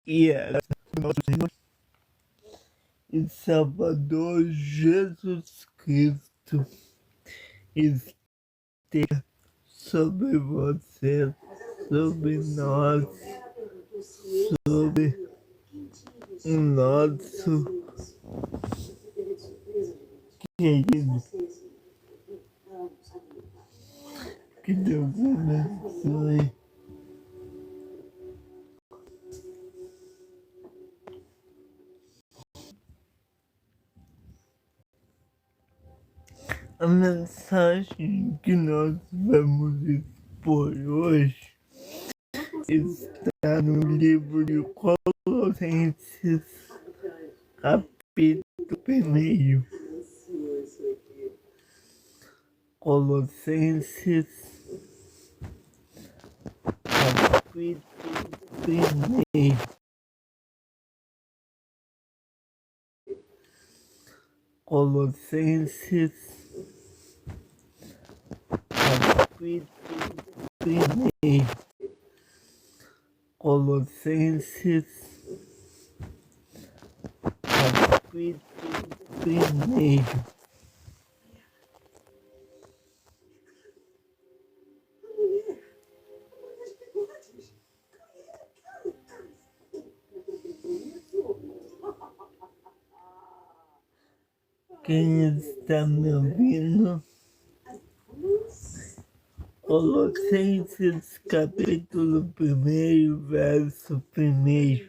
e a graça do nosso Senhor e Salvador Jesus Cristo esteja sobre você, sobre nós, sobre o nosso querido. Que Deus abençoe. A mensagem que nós vamos expor hoje está no livro de Colossenses, capítulo 1. Colossenses, capítulo 1. Colossenses, capítulo 1. Colossenses, capítulo 1. Quem está me ouvindo? Colossenses, capítulo 1, verso 1.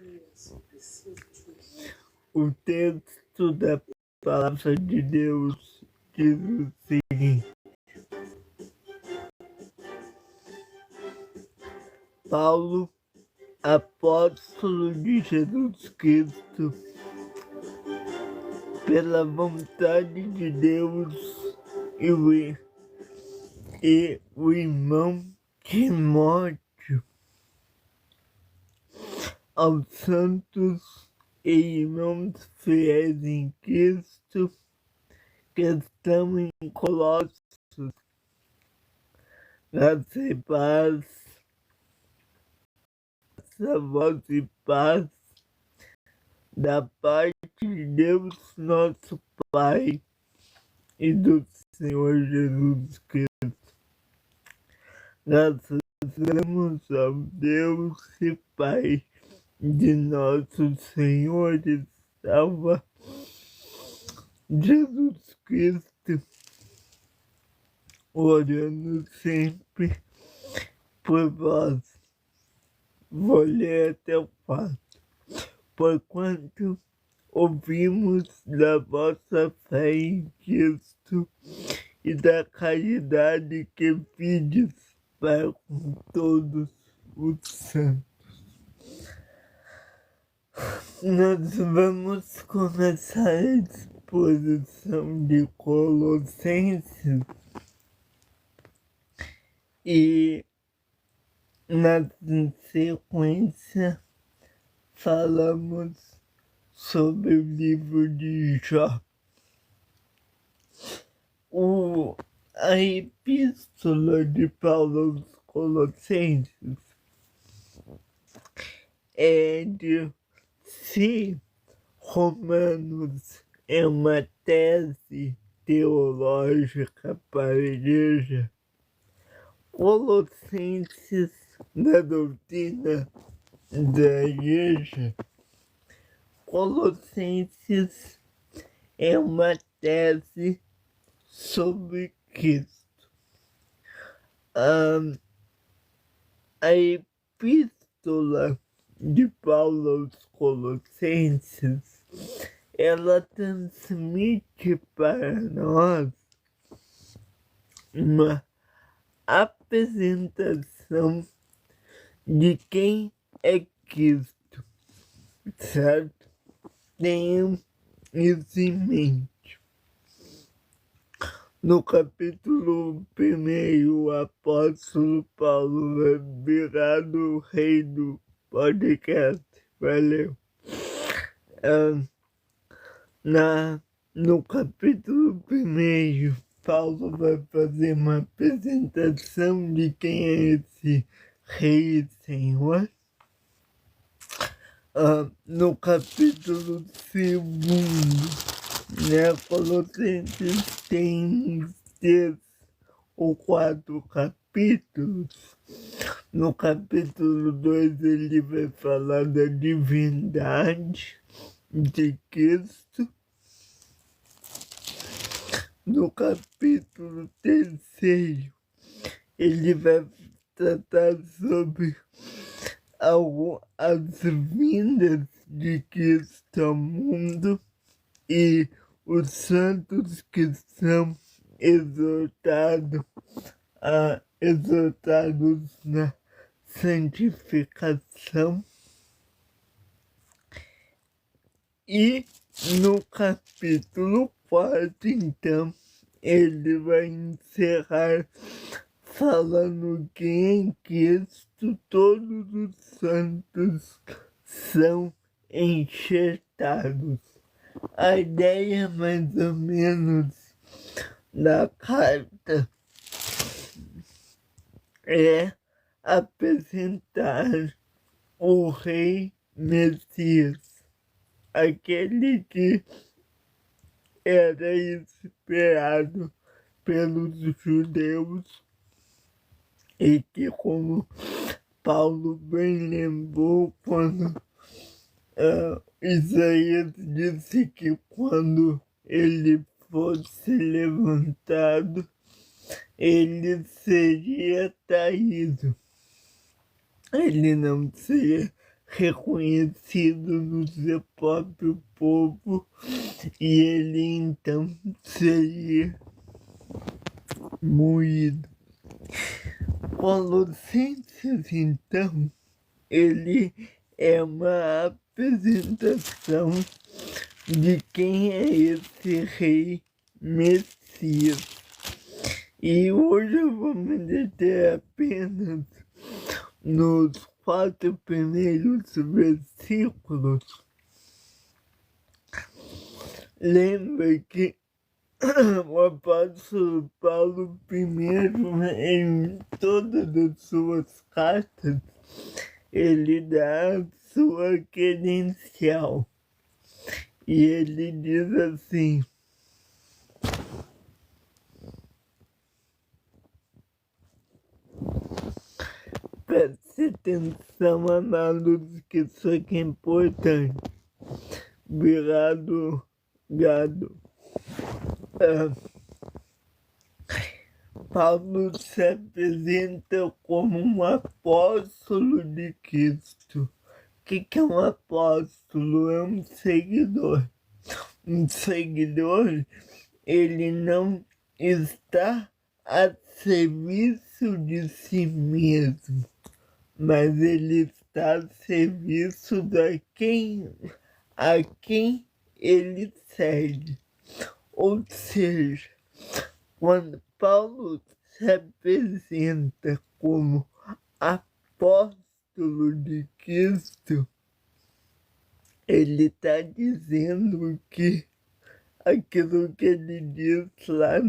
O texto da palavra de Deus diz o seguinte: Paulo, apóstolo de Jesus Cristo, pela vontade de Deus, e o irmão Timóteo, aos santos e irmãos fiéis em Cristo que estão em Colossos, graça e paz, a voz e paz da parte de Deus nosso Pai e do Senhor Jesus Cristo. Graças damos ao Deus e Pai de nosso Senhor e Salvador Jesus Cristo, orando sempre por vós. Vou ler até o 4. Porquanto ouvimos da vossa fé em Cristo e da caridade que vides para com todos os santos. Nós vamos começar a exposição de Colossenses e, na sequência, falamos sobre o livro de Jó. A epístola de Paulo aos Colossenses é de se Romanos é uma tese teológica para a igreja, Colossenses da doutrina da igreja, Colossenses é uma tese sobre Cristo. A epístola de Paulo aos Colossenses, ela transmite para nós uma apresentação de quem é Cristo, certo? Tenham isso em mente. No capítulo 1, o apóstolo Paulo vai virar o rei do podcast. Valeu. No capítulo 1, Paulo vai fazer uma apresentação de quem é esse rei e senhor. no capítulo 2, né? Colossenses tem 3 ou 4 capítulos. No capítulo 2 ele vai falar da divindade de Cristo. No capítulo 3 ele vai tratar sobre as vindas de Cristo ao mundo e os santos que são exortados na santificação. E no capítulo 4, então, ele vai encerrar falando que em Cristo todos os santos são enxertados. A ideia, mais ou menos, da carta é apresentar o Rei Messias, aquele que era esperado pelos judeus e que, como Paulo bem lembrou, quando Isaías disse que quando ele fosse levantado, ele seria traído. Ele não seria reconhecido no seu próprio povo e ele então seria moído. Colossenses, então, ele é uma apresentação de quem é esse Rei Messias. E hoje eu vou me deter apenas nos 4 primeiros versículos. Lembra que o apóstolo Paulo, primeiro, em todas as suas cartas, ele dá a sua credencial. E ele diz assim: preste atenção, amados, que isso aqui é importante. Virado gado. Paulo se apresenta como um apóstolo de Cristo. O que é um apóstolo? É um seguidor. Um seguidor, ele não está a serviço de si mesmo, mas ele está a serviço a quem ele serve. Ou seja, quando Paulo se apresenta como apóstolo de Cristo, ele está dizendo que aquilo que ele diz lá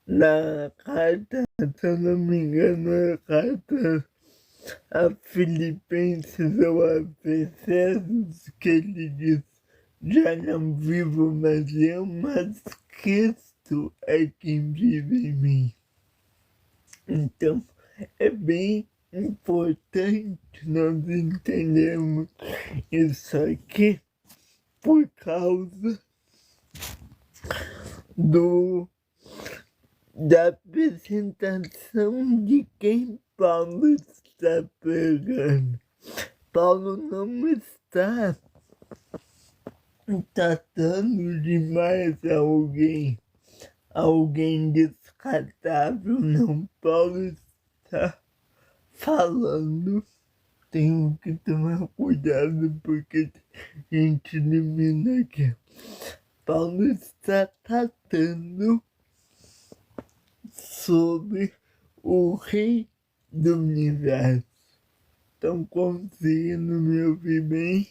na carta, se eu não me engano, a carta a Filipenses ou a Efésios, que ele diz: já não vivo mais eu, mas Cristo é quem vive em mim. Então, é bem importante nós entendermos isso aqui por causa da apresentação de quem Paulo está pregando. Paulo não está tratando de mais alguém descartável, não. Paulo está falando, tenho que tomar cuidado porque a gente elimina aqui. Paulo está tratando sobre o Rei do Universo. Estão conseguindo me ouvir bem?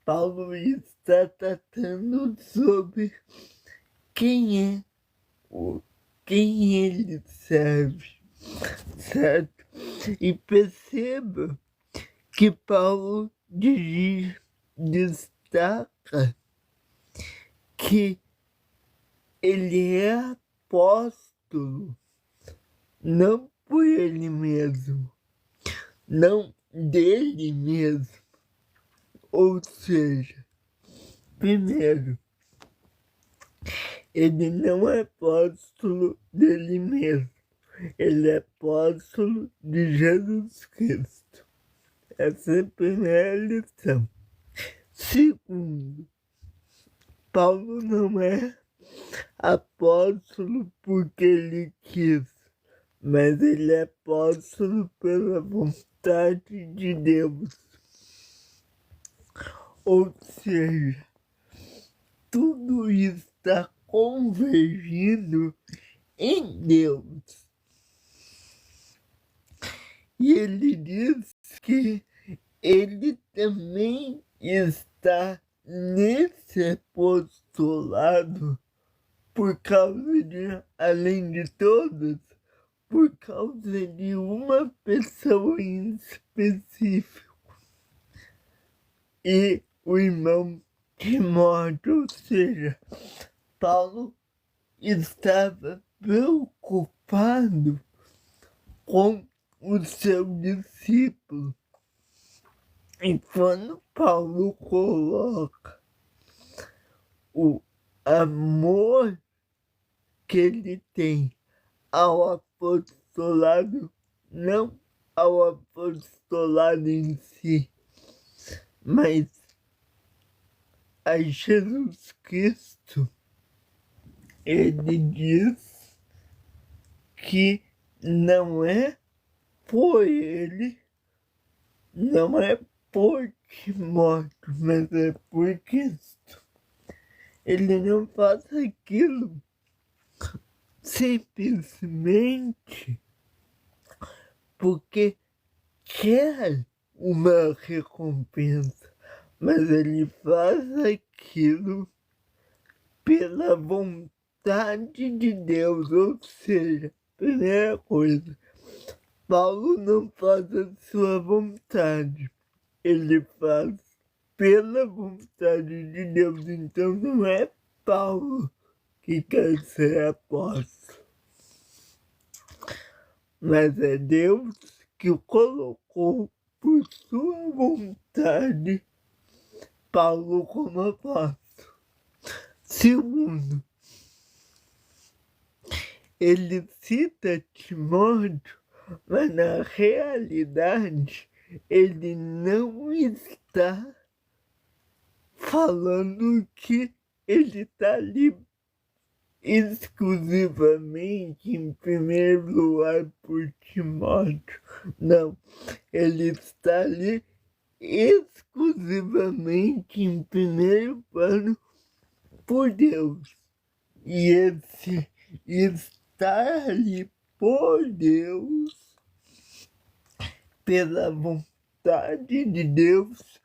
Paulo está tratando sobre quem ele serve, certo? E perceba que Paulo destaca que ele é apóstolo, não por ele mesmo, não dele mesmo. Ou seja, primeiro, ele não é apóstolo dele mesmo, ele é apóstolo de Jesus Cristo. Essa é a primeira lição. Segundo, Paulo não é apóstolo porque ele quis, mas ele é apóstolo pela vontade de Deus. Ou seja, tudo está convergindo em Deus. E ele diz que ele também está nesse apostolado por causa de, além de todos, por causa de uma pessoa em específico. E o irmão Timóteo, ou seja, Paulo estava preocupado com o seu discípulo. E quando Paulo coloca o amor que ele tem ao apostolado, não ao apostolado em si, mas a Jesus Cristo, ele diz que não é por ele, não é por Timóteo, mas é por Cristo. Ele não faz aquilo simplesmente porque quer uma recompensa, mas ele faz aquilo pela vontade de Deus. Ou seja, primeira coisa, Paulo não faz a sua vontade, ele faz pela vontade de Deus. Então não é Paulo que quer ser apóstolo, mas é Deus que o colocou por sua vontade Paulo como apóstolo. Segundo, ele cita Timóteo, mas na realidade ele não está falando que ele está ali exclusivamente em primeiro lugar por Timóteo. Não, ele está ali exclusivamente em primeiro plano por Deus. E esse estar ali por Deus, pela vontade de Deus,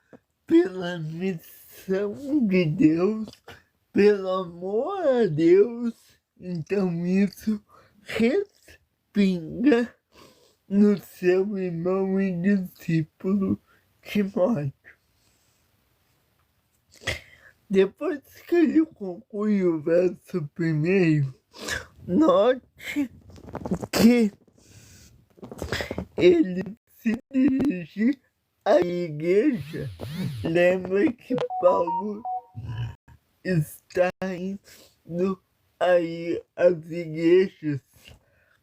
pela missão de Deus, pelo amor a Deus, então isso respinga no seu irmão e discípulo Timóteo. Depois que ele conclui o verso primeiro, note que ele se dirige à igreja. Lembra que Paulo está indo aí às igrejas.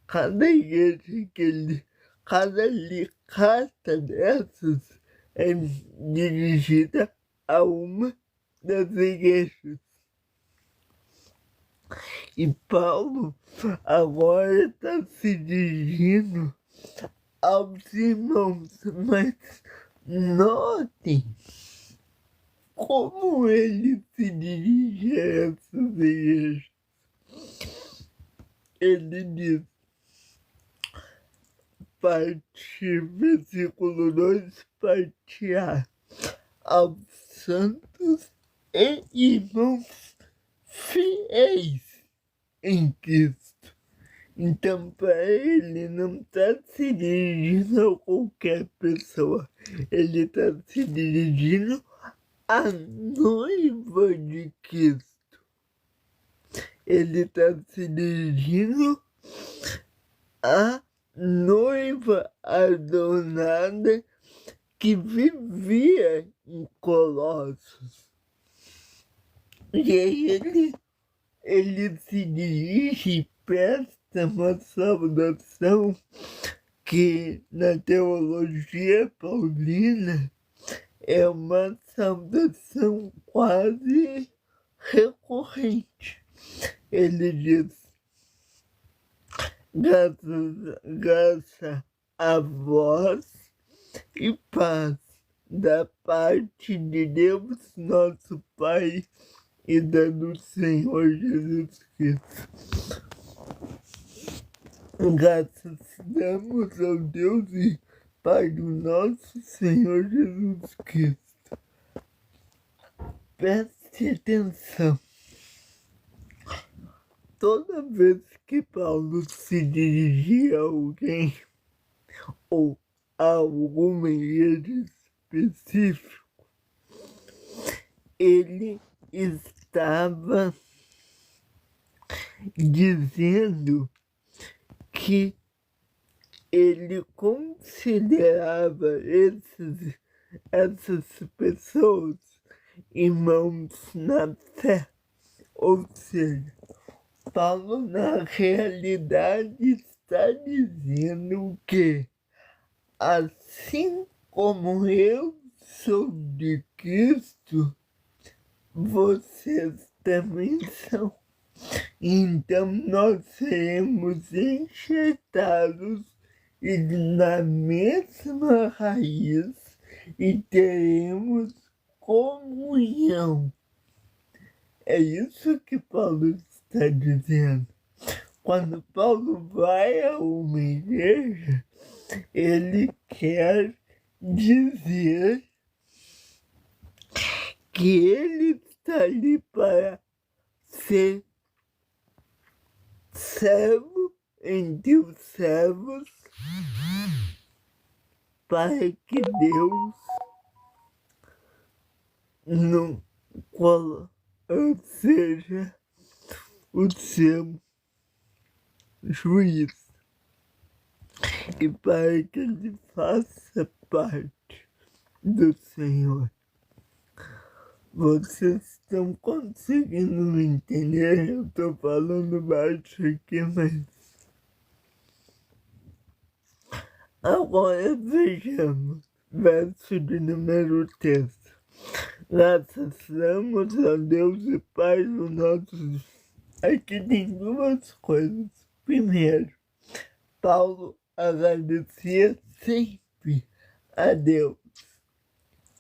Cada igreja que ele, cada carta dessas é dirigida a uma das igrejas. E Paulo agora está se dirigindo aos irmãos, mas notem como ele se dirige a essas igrejas. Ele diz, versículo 2, parte A, aos santos e irmãos fiéis em Cristo. Então, para ele, não está se dirigindo a qualquer pessoa. Ele está se dirigindo à noiva de Cristo. Ele está se dirigindo à noiva adornada que vivia em Colossos. E aí ele se dirige e presta uma saudação que na teologia paulina é uma saudação quase recorrente. Ele diz: graça a vós e paz da parte de Deus, nosso Pai, e da do Senhor Jesus Cristo. Graças damos ao Deus e Pai do nosso Senhor Jesus Cristo. Preste atenção. Toda vez que Paulo se dirigia a alguém ou a alguma igreja específica, ele estava dizendo que ele considerava essas pessoas irmãos na fé. Ou seja, Paulo na realidade está dizendo que, assim como eu sou de Cristo, vocês também são. Então nós seremos enxertados na mesma raiz e teremos comunhão. É isso que Paulo está dizendo. Quando Paulo vai a uma igreja, ele quer dizer que ele está ali para ser servo entre os servos, para que Deus, no qual seja o seu juiz, e para que ele faça parte do Senhor. Vocês estão conseguindo me entender? Eu estou falando baixo aqui, mas... Agora vejamos, verso de número 3. Graças damos a Deus e Pai do nosso... Aqui tem duas coisas. Primeiro, Paulo agradecia sempre a Deus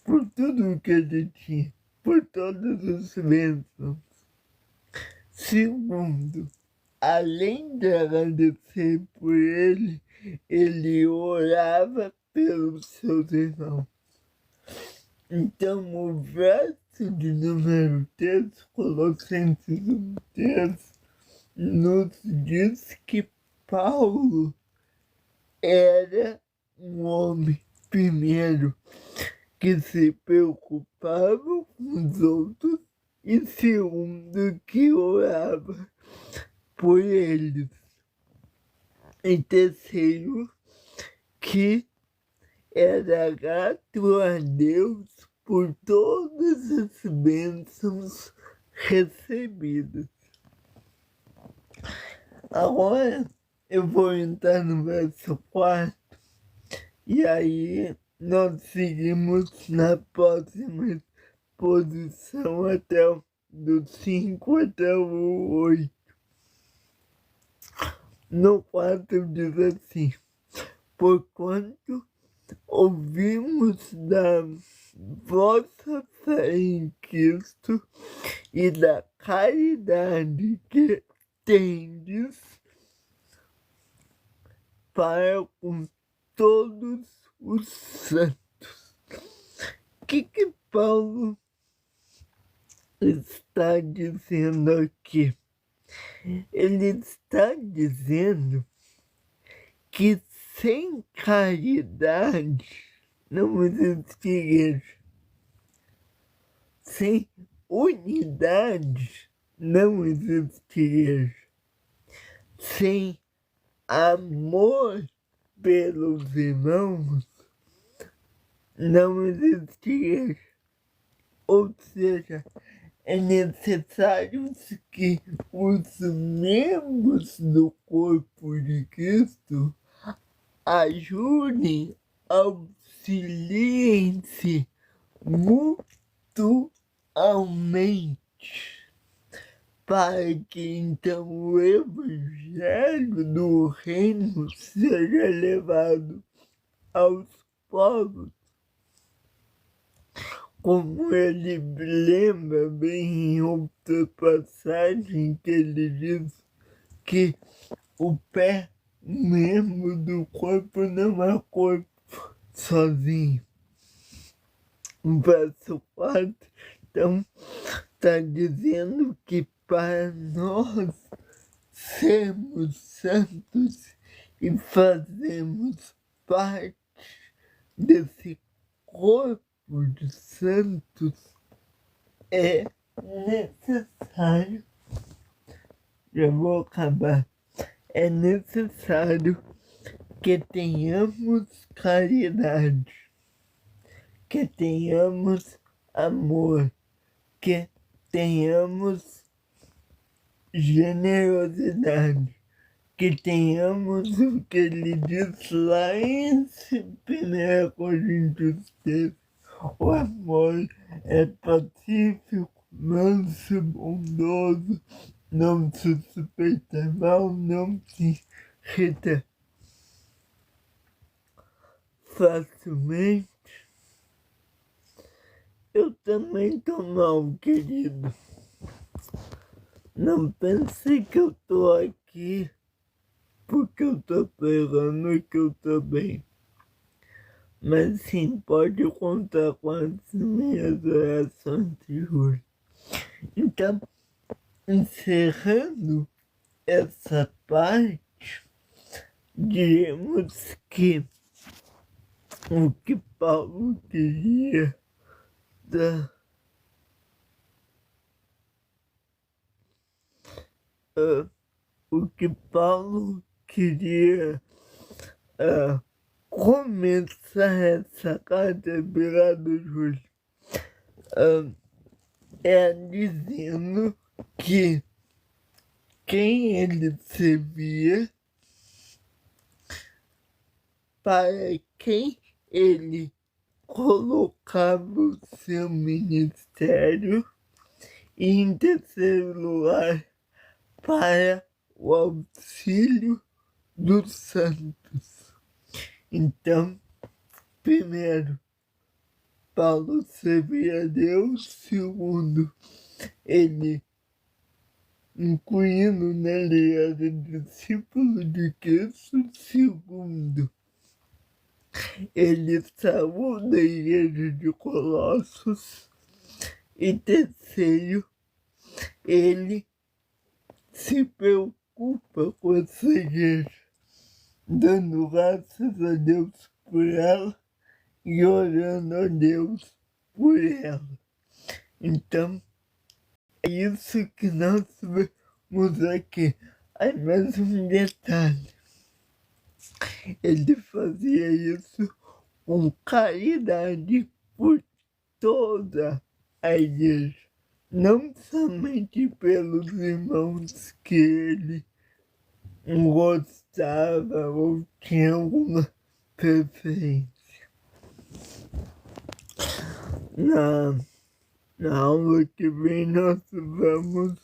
por tudo que ele tinha, por todos os bênçãos. Segundo, além de agradecer por ele orava pelos seus irmãos. Então, o verso de número 3, Colossenses 1:3, nos diz que Paulo era um homem, primeiro, que se preocupava com os outros, e segundo, que orava por eles. E terceiro, que era grato a Deus por todas as bênçãos recebidas. Agora eu vou entrar no verso 4 e aí nós seguimos na próxima posição até do 5 até o 8. No 4 diz assim: porquanto ouvimos da vossa fé em Cristo e da caridade que tendes para com todos os santos. O que Paulo está dizendo aqui? Ele está dizendo que sem caridade não existe igreja. Sem unidade não existe igreja. Sem amor pelos irmãos não existe igreja. Ou seja, é necessário que os membros do corpo de Cristo ajudem, auxiliem-se mutuamente, para que então o evangelho do reino seja levado aos povos. Como ele lembra bem em outra passagem, que ele diz que o pé, membro do corpo, não é corpo sozinho. Verso 4, então, está dizendo que para nós sermos santos e fazermos parte desse corpo de santos, é necessário, já vou acabar, é necessário que tenhamos caridade, que tenhamos amor, que tenhamos generosidade, que tenhamos o que ele diz lá em 1 Coríntios 3. O amor é pacífico, manso, bondoso, não se suspeita mal, não se irrita facilmente. Eu também tô mal, querido. Não pense que eu tô aqui porque eu tô pegando e que eu tô bem. Mas sim, pode contar com as minhas orações de hoje. Então, encerrando essa parte, diremos que o que Paulo queria o que Paulo queria começar essa carta, obrigado, Júlio, é dizendo que quem ele servia, para quem ele colocava o seu ministério, e em terceiro lugar, para o auxílio dos santos. Então, primeiro, Paulo servia a Deus. Segundo, ele, incluindo nele, era discípulo de Cristo. Segundo, ele saiu da igreja de Colossos. E terceiro, ele se preocupa com essa igreja, dando graças a Deus por ela e orando a Deus por ela. Então, é isso que nós vemos aqui. Aí mais um detalhe, ele fazia isso com caridade por toda a igreja, não somente pelos irmãos que ele gostava ou tinha alguma preferência. Na aula que vem nós vamos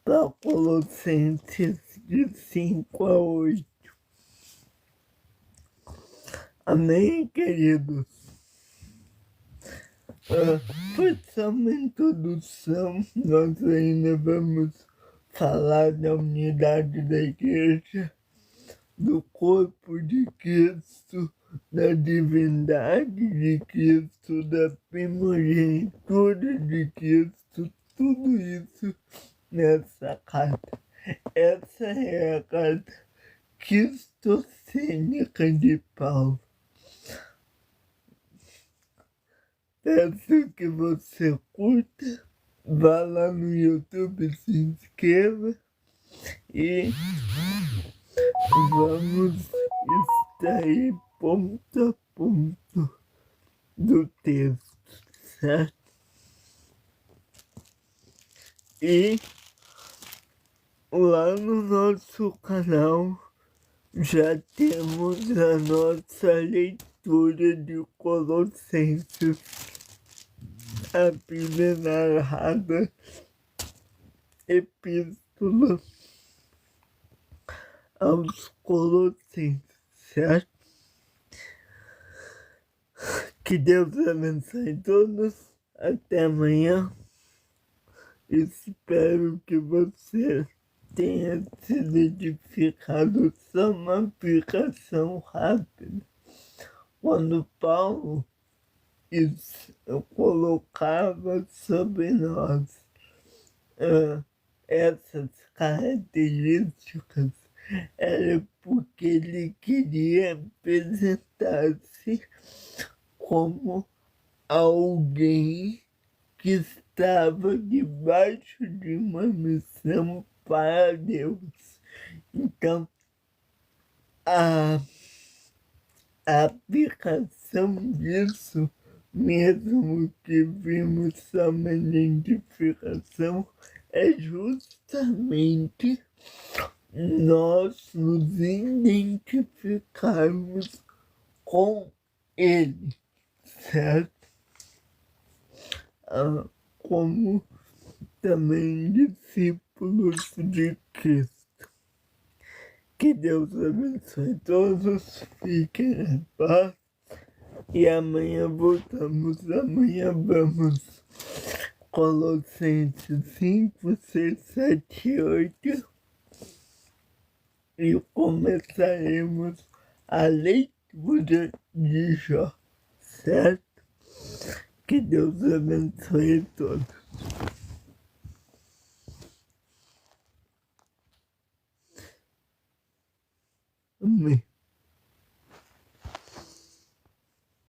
para Colossenses de 5 a 8. Amém, queridos? Foi só uma introdução, nós ainda vamos falar da unidade da igreja, do corpo de Cristo, da divindade de Cristo, da primogenitura de Cristo, tudo isso nessa carta. Essa é a carta cristocênica de Paulo. Peço que você curta, vá lá no YouTube, se inscreva e vamos extrair ponto a ponto do texto, certo? E lá no nosso canal já temos a nossa leitura de Colossenses, a Bíblia narrada, epístola aos Colossenses, certo? Que Deus abençoe todos. Até amanhã. Espero que você tenha sido edificado. Só uma aplicação rápida. Quando Paulo colocava sobre nós essas características, era porque ele queria apresentar-se como alguém que estava debaixo de uma missão para Deus. Então, a aplicação disso, mesmo que vimos só uma identificação, é justamente nós nos identificarmos com ele, certo? Como também discípulos de Cristo. Que Deus abençoe todos, fiquem em paz e amanhã voltamos. Amanhã vamos Colossenses 5, 6, 7 e 8 e começaremos a leitura de Jó, certo? Que Deus abençoe todos. Amém.